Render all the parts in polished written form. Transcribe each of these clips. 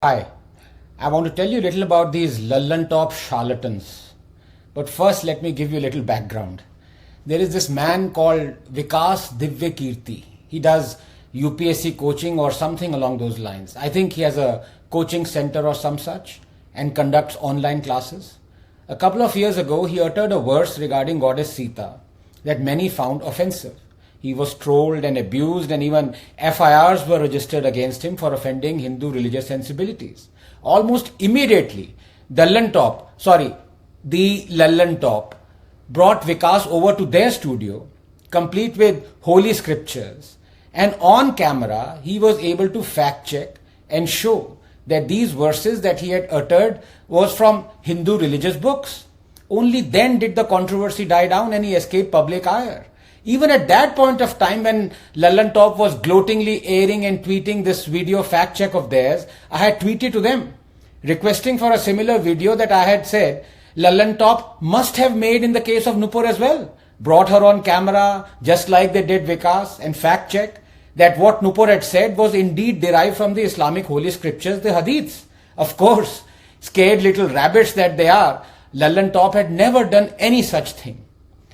Hi, I want to tell you a little about these Lallantop charlatans. But first, let me give you a little background. There is this man called Vikas Divyakirti. He does UPSC coaching or something along those lines. I think he has a coaching center or some such and conducts online classes. A couple of years ago, he uttered a verse regarding goddess Sita that many found offensive. He was trolled and abused, and even FIRs were registered against him for offending Hindu religious sensibilities. Almost immediately, the Lallantop brought Vikas over to their studio, complete with holy scriptures, and on camera, he was able to fact check and show that these verses that he had uttered was from Hindu religious books. Only then did the controversy die down and he escaped public ire. Even at that point of time when Lallantop was gloatingly airing and tweeting this video fact check of theirs, I had tweeted to them requesting for a similar video that I had said Lallantop must have made in the case of Nupur as well. Brought her on camera just like they did Vikas and fact check that what Nupur had said was indeed derived from the Islamic holy scriptures, the Hadiths. Of course, scared little rabbits that they are, Lallantop had never done any such thing.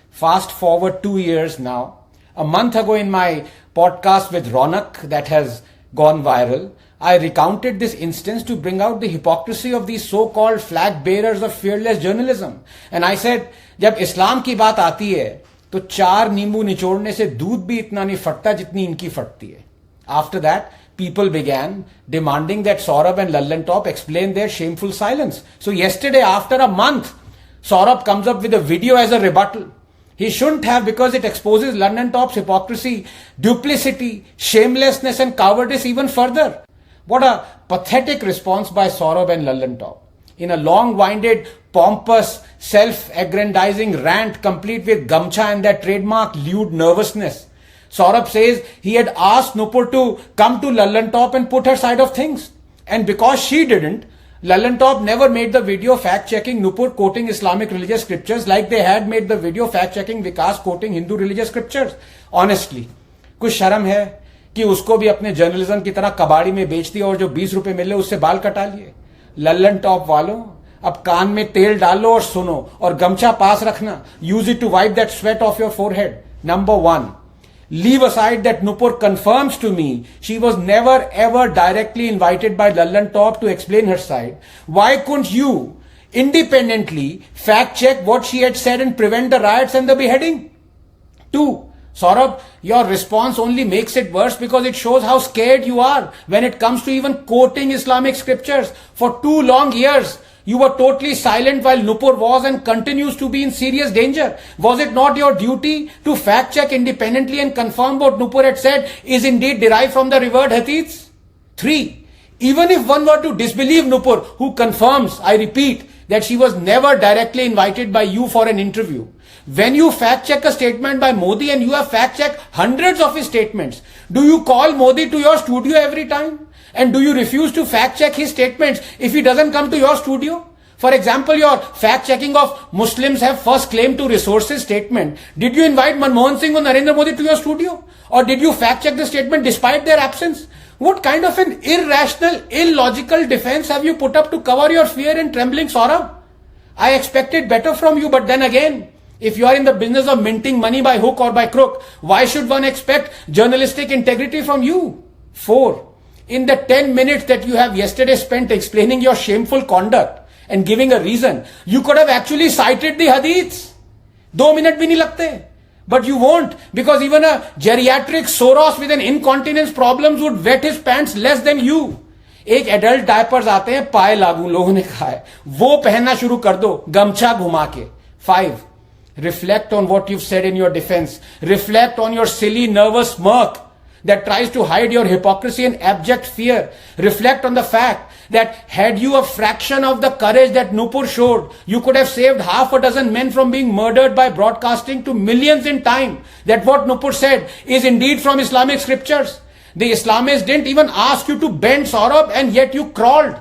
Fast forward 2 years now. A month ago in my podcast with Ronak that has gone viral, I recounted this instance to bring out the hypocrisy of these so-called flag bearers of fearless journalism. And I said, जब इस्लाम की बात आती है, तो 4 नींबू निचोड़ने से दूध भी इतना नहीं फटता जितनी इनकी फटती है. After that, people began demanding that Saurabh and Lallantop explain their shameful silence. So yesterday, after a month, Saurabh comes up with a video as a rebuttal. He shouldn't have, because it exposes Lallantop's hypocrisy, duplicity, shamelessness and cowardice even further. What a pathetic response by Saurabh and Lallantop. In a long-winded, pompous, self-aggrandizing rant complete with gamcha and that trademark lewd nervousness, Saurabh says he had asked Nupur to come to Lallantop and put her side of things. And because she didn't, Lallantop never made the video fact-checking Nupur quoting Islamic religious scriptures like they had made the video fact-checking Vikas quoting Hindu religious scriptures. Honestly, कुछ शर्म है कि उसको भी अपने journalism की तरह कबाड़ी में बेच दिया और जो 20 रुपए मिले उससे बाल कटा लिए. Lallantop वालों, अब कान में तेल डालो और सुनो और गमछा पास रखना. Use it to wipe that sweat off your forehead. Number 1. Leave aside that Nupur confirms to me she was never ever directly invited by Lallantop to explain her side. Why couldn't you independently fact check what she had said and prevent the riots and the beheading? 2. Saurabh, your response only makes it worse because it shows how scared you are when it comes to even quoting Islamic scriptures. For 2 long years, you were totally silent while Nupur was and continues to be in serious danger. Was it not your duty to fact check independently and confirm what Nupur had said is indeed derived from the revered hadiths? 3. Even if one were to disbelieve Nupur, who confirms, I repeat, that she was never directly invited by you for an interview, when you fact check a statement by Modi and you have fact checked hundreds of his statements, do you call Modi to your studio every time? And do you refuse to fact check his statements if he doesn't come to your studio? For example, your fact checking of Muslims have first claim to resources statement. Did you invite Manmohan Singh or Narendra Modi to your studio? Or did you fact check the statement despite their absence? What kind of an irrational, illogical defense have you put up to cover your fear and trembling, Saurabh? I expected better from you, but then again, if you are in the business of minting money by hook or by crook, why should one expect journalistic integrity from you? 4. In the 10 minutes that you have yesterday spent explaining your shameful conduct and giving a reason, you could have actually cited the hadiths. 2 minutes bhi nahi lagte. But you won't, because even a geriatric Soros with an incontinence problems would wet his pants less than you. एक adult diapers आते हैं पाए लागू लोगों ने कहा है, वो पहनना शुरू कर दो गमछा घुमा के. 5. Reflect on what you've said in your defense. Reflect on your silly nervous smirk that tries to hide your hypocrisy and abject fear. Reflect on the fact that had you a fraction of the courage that Nupur showed, you could have saved half a dozen men from being murdered by broadcasting to millions in time that what Nupur said is indeed from Islamic scriptures. The Islamists didn't even ask you to bend, Saurabh, and yet you crawled.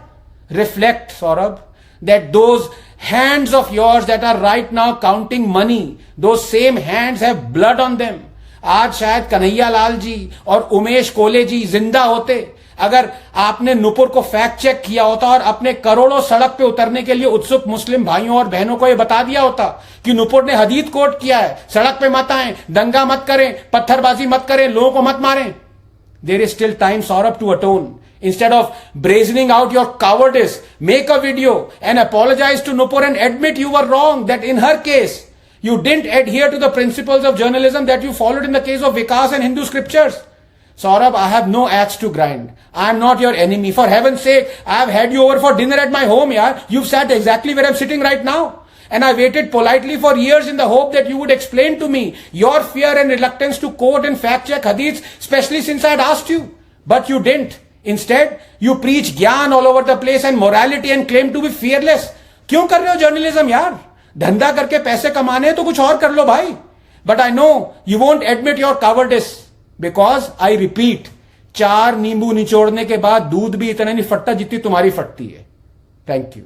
Reflect, Saurabh, that those hands of yours that are right now counting money, those same hands have blood on them. आज शायद कन्हैया लाल जी और उमेश कोले जी जिंदा होते अगर आपने नुपुर को fact check किया होता और अपने करोड़ों सड़क पे उतरने के लिए उत्सुक मुस्लिम भाइयों और बहनों को यह बता दिया होता कि नुपुर ने हदीस कोट किया है, सड़क पे मत आए, दंगा मत करें, पत्थरबाजी मत करें, लोगों को मत मारें. There is still time, Saurabh, to atone. Instead of brazening out your cowardice, make a video and apologize to Nupur and admit you were wrong, that in her case, you didn't adhere to the principles of journalism that you followed in the case of Vikas and Hindu scriptures. Saurabh, I have no axe to grind. I am not your enemy. For heaven's sake, I have had you over for dinner at my home, yaar. You've sat exactly where I'm sitting right now. And I waited politely for years in the hope that you would explain to me your fear and reluctance to quote and fact check hadiths, especially since I had asked you. But you didn't. Instead, you preach gyan all over the place and morality and claim to be fearless. क्यों कर रहे हो journalism यार? धंधा करके पैसे कमाने हैं तो कुछ और कर लो भाई. But I know you won't admit your cowardice because I repeat, 4 नींबू निचोड़ने के बाद दूध भी इतना नहीं फटता जितनी तुम्हारी फटती है. Thank you.